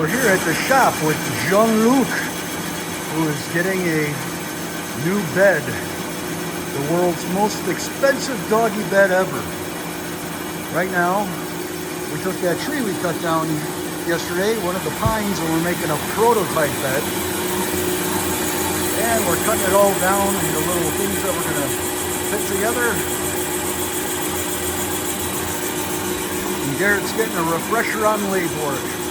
We're here at the shop with Jean-Luc, who is getting a new bed. The world's most expensive doggy bed ever. Right now, we took that tree we cut down yesterday, one of the pines, and we're making a prototype bed. And we're cutting it all down into little things that we're gonna fit together. And Garrett's getting a refresher on lathe work.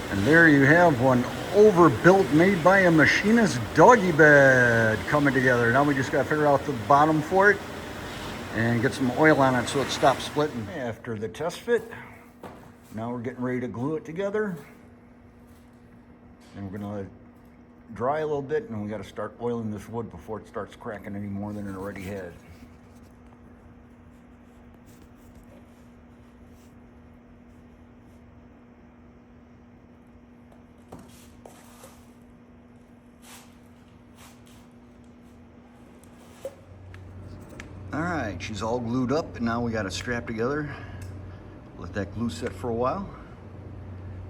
And there you have one overbuilt, made by a machinist doggy bed coming together. Now we just got to figure out the bottom for it and get some oil on it so it stops splitting. After the test fit, now we're getting ready to glue it together. And we're going to let it dry a little bit, and we got to start oiling this wood before it starts cracking any more than it already had. All right, she's all glued up, and now we got to strap together. Let that glue set for a while,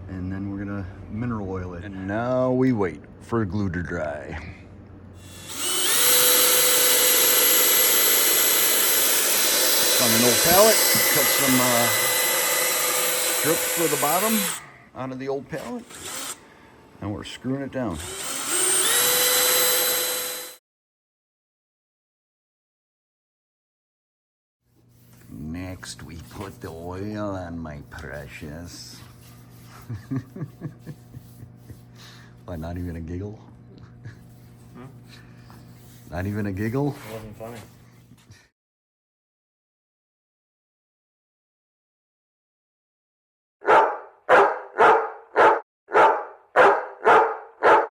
and then we're gonna mineral oil it. And now we wait for glue to dry. On an old pallet, cut some strips for the bottom out of the old pallet, and we're screwing it down. Next, we put the oil on, my precious. Why, not even a giggle? Not even a giggle? It wasn't funny.